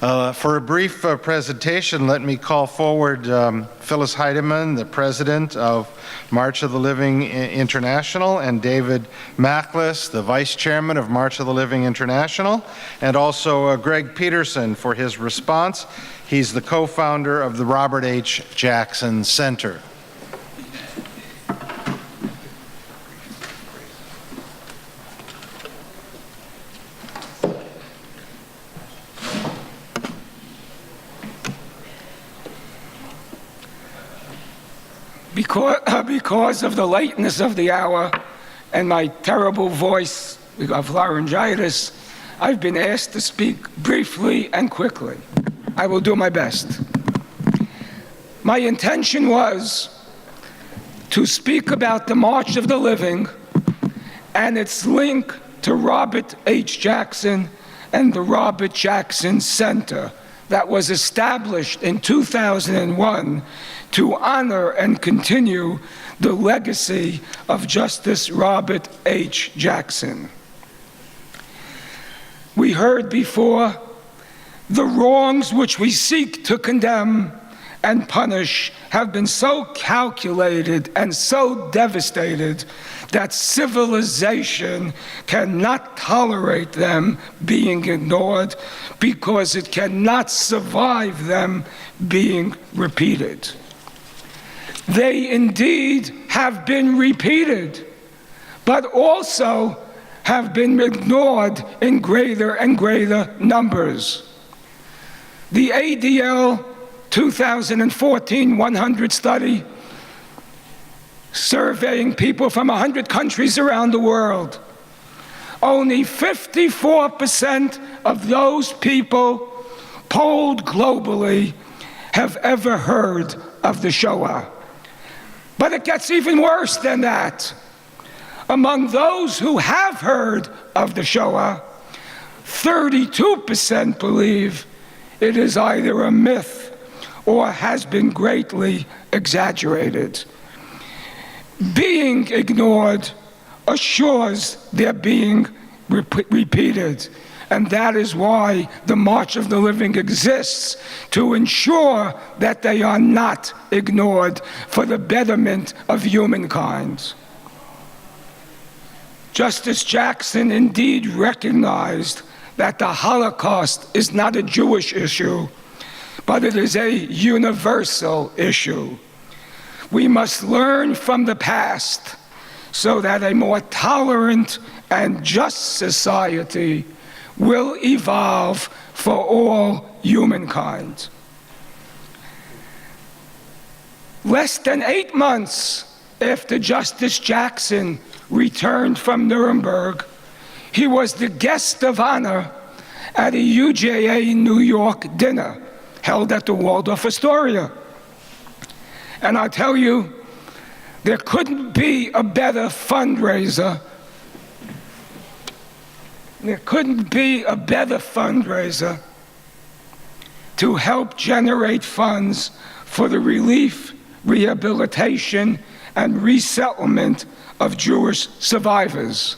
For a brief presentation, let me call forward Phyllis Heideman, the president of March of the Living International, and David Machlis, the vice chairman of March of the Living International, and also Greg Peterson for his response. He's the co-founder of the Robert H. Jackson Center. Because of the lateness of the hour and my terrible voice of laryngitis, I've been asked to speak briefly and quickly. I will do my best. My intention was to speak about the March of the Living and its link to Robert H. Jackson and the Robert Jackson Center that was established in 2001 to honor and continue the legacy of Justice Robert H. Jackson. We heard before the wrongs which we seek to condemn and punish have been so calculated and so devastated that civilization cannot tolerate them being ignored because it cannot survive them being repeated. They indeed have been repeated, but also have been ignored in greater and greater numbers. The ADL 2014 100 study, surveying people from 100 countries around the world, only 54% of those people polled globally have ever heard of the Shoah. But it gets even worse than that. Among those who have heard of the Shoah, 32% believe it is either a myth or has been greatly exaggerated. Being ignored assures they're being repeated. And that is why the March of the Living exists, to ensure that they are not ignored for the betterment of humankind. Justice Jackson indeed recognized that the Holocaust is not a Jewish issue, but it is a universal issue. We must learn from the past so that a more tolerant and just society will evolve for all humankind. Less than 8 months after Justice Jackson returned from Nuremberg, he was the guest of honor at a UJA New York dinner held at the Waldorf Astoria. And I tell you, there couldn't be a better fundraiser. There couldn't be a better fundraiser to help generate funds for the relief, rehabilitation, and resettlement of Jewish survivors.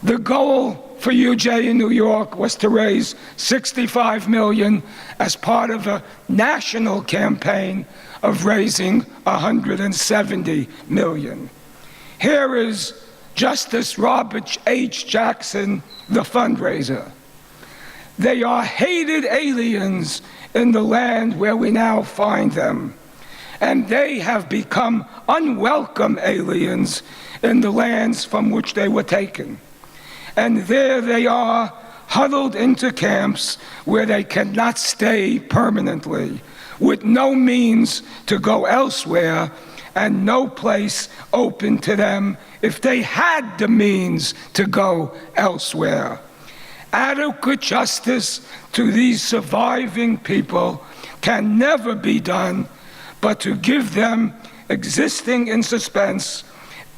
The goal for UJ in New York was to raise $65 million as part of a national campaign of raising $170 million. Here is Justice Robert H. Jackson, the fundraiser. They are hated aliens in the land where we now find them, and they have become unwelcome aliens in the lands from which they were taken. And there they are, huddled into camps where they cannot stay permanently, with no means to go elsewhere and no place open to them if they had the means to go elsewhere. Adequate justice to these surviving people can never be done, but to give them existing in suspense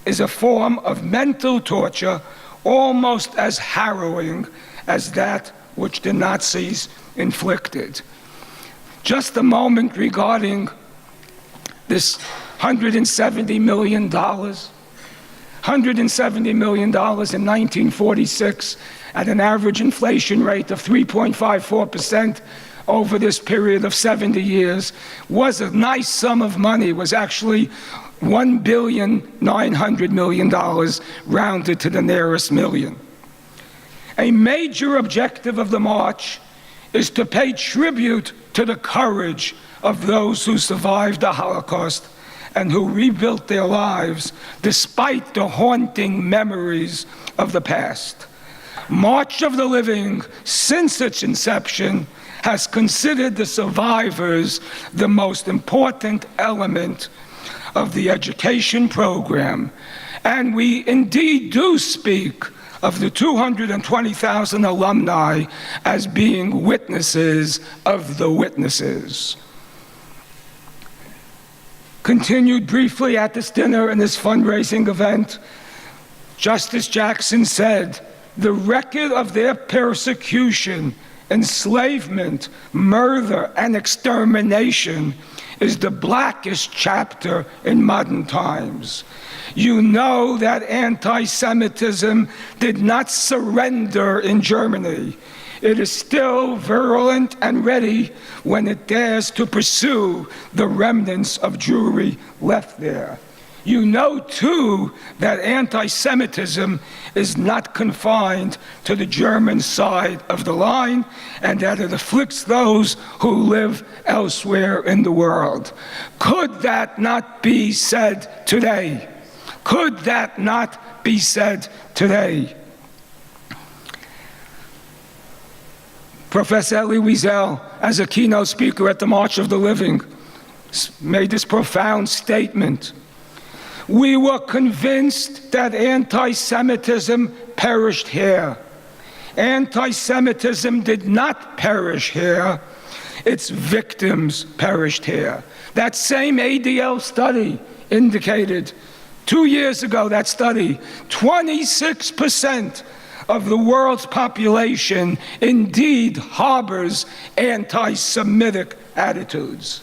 is a form of mental torture almost as harrowing as that which the Nazis inflicted. Just a moment regarding this $170 million. $170 million in 1946 at an average inflation rate of 3.54% over this period of 70 years was a nice sum of money. It was actually $1,900,000,000 rounded to the nearest million. A major objective of the march is to pay tribute to the courage of those who survived the Holocaust and who rebuilt their lives despite the haunting memories of the past. March of the Living, since its inception, has considered the survivors the most important element of the education program, and we indeed do speak of the 220,000 alumni as being witnesses of the witnesses. Continued briefly at this dinner and this fundraising event, Justice Jackson said, "The record of their persecution, enslavement, murder, and extermination is the blackest chapter in modern times. You know that anti-Semitism did not surrender in Germany. It is still virulent and ready when it dares to pursue the remnants of Jewry left there. You know, too, that anti-Semitism is not confined to the German side of the line, and that it afflicts those who live elsewhere in the world." Could that not be said today? Could that not be said today? Professor Elie Wiesel, as a keynote speaker at the March of the Living, made this profound statement: "We were convinced that anti-Semitism perished here. Anti-Semitism did not perish here. Its victims perished here." That same ADL study indicated 2 years ago, that study, 26% of the world's population indeed harbors anti-Semitic attitudes.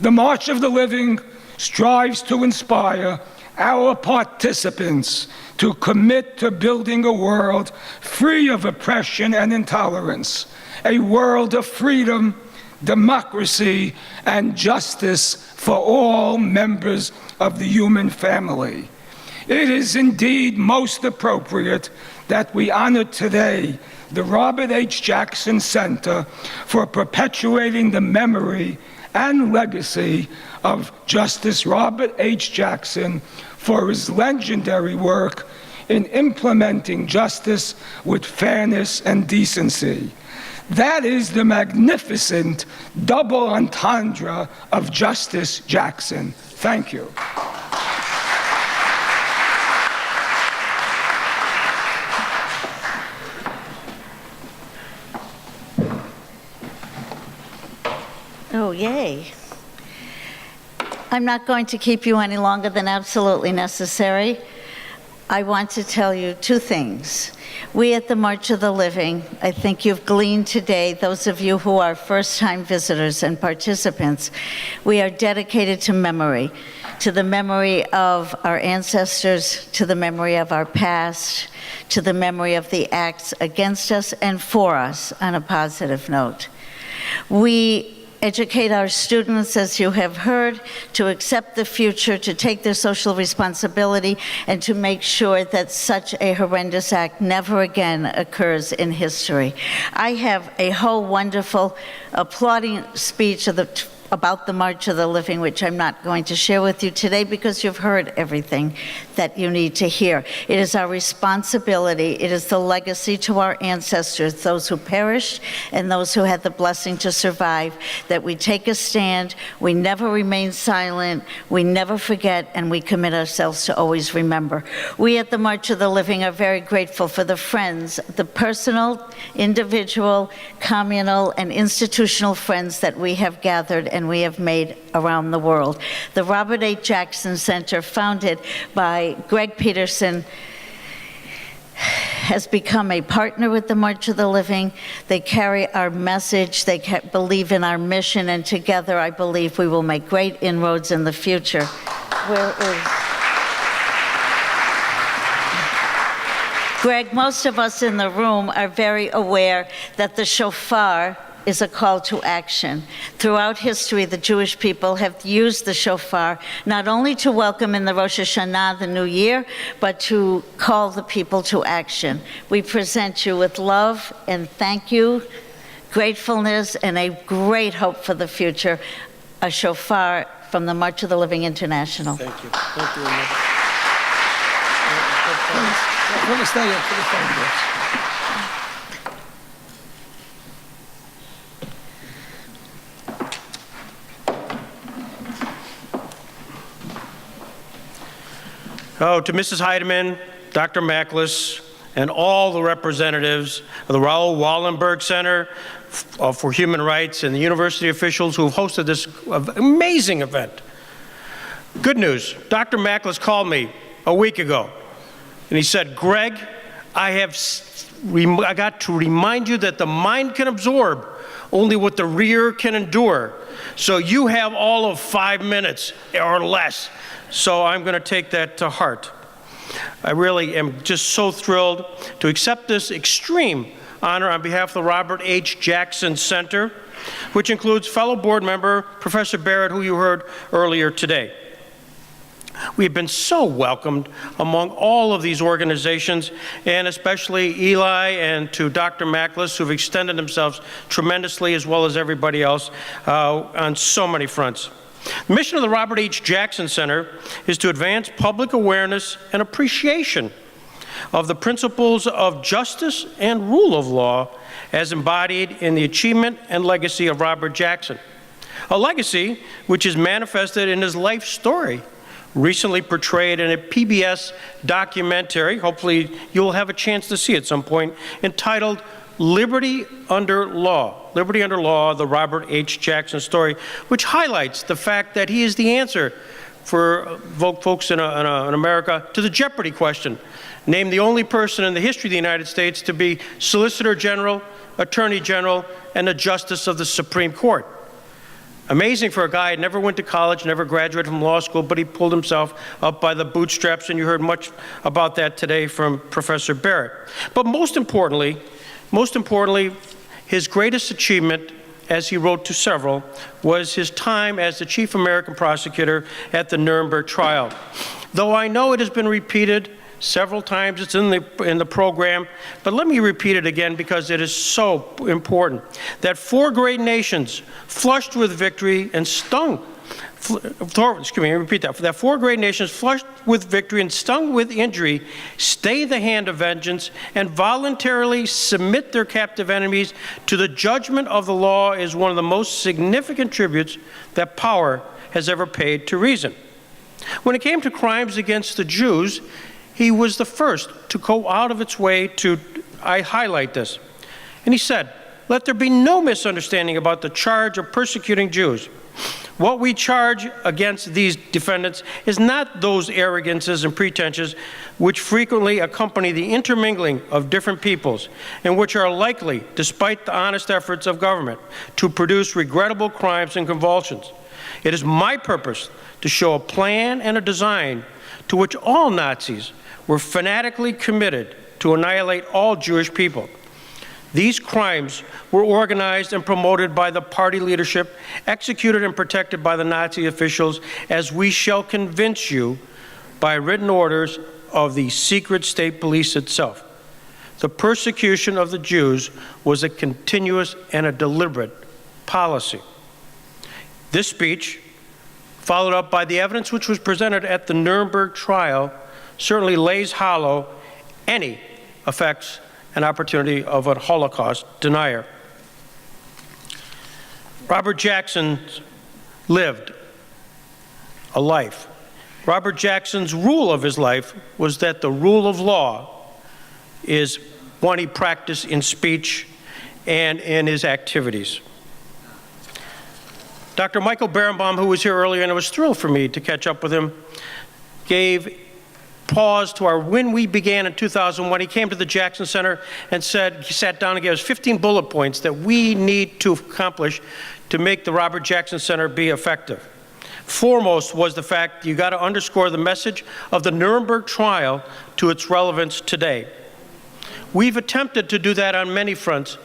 The March of the Living strives to inspire our participants to commit to building a world free of oppression and intolerance, a world of freedom, democracy, and justice for all members of the human family. It is indeed most appropriate that we honor today the Robert H. Jackson Center for perpetuating the memory and legacy of Justice Robert H. Jackson for his legendary work in implementing justice with fairness and decency. That is the magnificent double entendre of Justice Jackson. Thank you. Oh, yay. I'm not going to keep you any longer than absolutely necessary. I want to tell you two things. We at the March of the Living, I think you've gleaned today, those of you who are first-time visitors and participants, we are dedicated to memory, to the memory of our ancestors, to the memory of our past, to the memory of the acts against us and for us, on a positive note. We educate our students, as you have heard, to accept the future, to take their social responsibility, and to make sure that such a horrendous act never again occurs in history. I have a whole wonderful applauding speech about the March of the Living, which I'm not going to share with you today because you've heard everything that you need to hear. It is our responsibility, it is the legacy to our ancestors, those who perished and those who had the blessing to survive, that we take a stand, we never remain silent, we never forget, and we commit ourselves to always remember. We at the March of the Living are very grateful for the friends, the personal, individual, communal, and institutional friends that we have gathered and we have made around the world. The Robert H. Jackson Center, founded by Greg Peterson, has become a partner with the March of the Living. They carry our message, they believe in our mission, and together I believe we will make great inroads in the future. Greg, most of us in the room are very aware that the shofar is a call to action. Throughout history, the Jewish people have used the shofar not only to welcome in the Rosh Hashanah, the new year, but to call the people to action. We present you with love and thank you, gratefulness, and a great hope for the future. A shofar from the March of the Living International. Thank you. Thank you very much. Phyllis, stay up for the photographs. Oh, to Mrs. Heideman, Dr. Machlis, and all the representatives of the Raoul Wallenberg Centre for Human Rights and the university officials who have hosted this amazing event. Good news, Dr. Machlis called me a week ago, and he said, Greg, I got to remind you that the mind can absorb only what the rear can endure. So you have all of 5 minutes or less. So I'm going to take that to heart. I really am just so thrilled to accept this extreme honor on behalf of the Robert H. Jackson Center, which includes fellow board member Professor Barrett, who you heard earlier today. We've been so welcomed among all of these organizations, and especially Eli and to Dr. Machlis, who've extended themselves tremendously, as well as everybody else on so many fronts. The mission of the Robert H. Jackson Center is to advance public awareness and appreciation of the principles of justice and rule of law as embodied in the achievement and legacy of Robert Jackson. A legacy which is manifested in his life story, recently portrayed in a PBS documentary, hopefully you'll have a chance to see at some point, entitled Liberty Under Law. Liberty Under Law, the Robert H. Jackson story, which highlights the fact that he is the answer for folks in America to the jeopardy question. Named the only person in the history of the United States to be Solicitor General, Attorney General, and a Justice of the Supreme Court. Amazing for a guy who never went to college, never graduated from law school, but he pulled himself up by the bootstraps, and you heard much about that today from Professor Barrett. But most importantly, his greatest achievement, as he wrote to several, was his time as the chief American prosecutor at the Nuremberg trial. Though I know it has been repeated several times, it's in the program, but let me repeat it again because it is so important. That 4 great nations, flushed with victory and stung, that 4 great nations flushed with victory and stung with injury, stay the hand of vengeance and voluntarily submit their captive enemies to the judgment of the law is one of the most significant tributes that power has ever paid to reason. When it came to crimes against the Jews, he was the first to go out of its way to highlight this. And he said, let there be no misunderstanding about the charge of persecuting Jews. What we charge against these defendants is not those arrogances and pretensions which frequently accompany the intermingling of different peoples and which are likely, despite the honest efforts of government, to produce regrettable crimes and convulsions. It is my purpose to show a plan and a design to which all Nazis were fanatically committed to annihilate all Jewish people. These crimes were organized and promoted by the party leadership, executed and protected by the Nazi officials, as we shall convince you by written orders of the secret state police itself. The persecution of the Jews was a continuous and a deliberate policy. This speech, followed up by the evidence which was presented at the Nuremberg trial, certainly lays hollow any effects and opportunity of a Holocaust denier. Robert Jackson lived a life. Robert Jackson's rule of his life was that the rule of law is one he practiced in speech and in his activities. Dr. Michael Berenbaum, who was here earlier, and it was thrilled for me to catch up with him, gave pause to when we began in 2001. He came to the Jackson Center and said, he sat down and gave us 15 bullet points that we need to accomplish to make the Robert Jackson Center be effective. Foremost was the fact you got to underscore the message of the Nuremberg trial to its relevance today. We've attempted to do that on many fronts,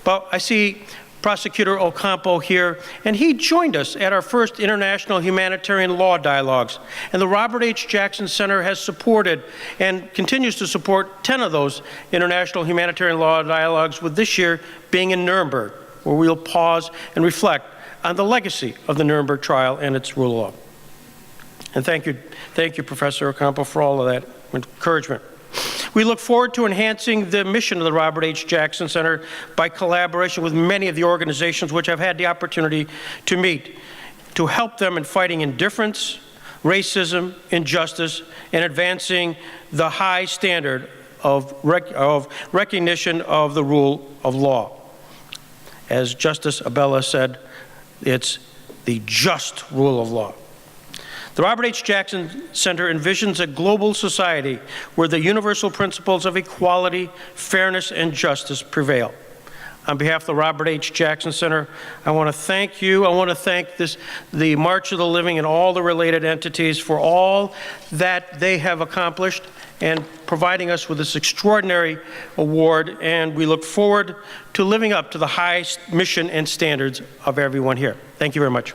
but I see Prosecutor Ocampo here, and he joined us at our first International Humanitarian Law Dialogues. And the Robert H. Jackson Center has supported and continues to support 10 of those International Humanitarian Law Dialogues, with this year being in Nuremberg, where we'll pause and reflect on the legacy of the Nuremberg trial and its rule of law. And thank you, Professor Ocampo, for all of that encouragement. We look forward to enhancing the mission of the Robert H. Jackson Center by collaboration with many of the organizations which I've had the opportunity to meet, to help them in fighting indifference, racism, injustice, and advancing the high standard of recognition of the rule of law. As Justice Abella said, it's the just rule of law. The Robert H. Jackson Center envisions a global society where the universal principles of equality, fairness, and justice prevail. On behalf of the Robert H. Jackson Center, I want to thank you. I want to thank the March of the Living and all the related entities for all that they have accomplished and providing us with this extraordinary award, and we look forward to living up to the highest mission and standards of everyone here. Thank you very much.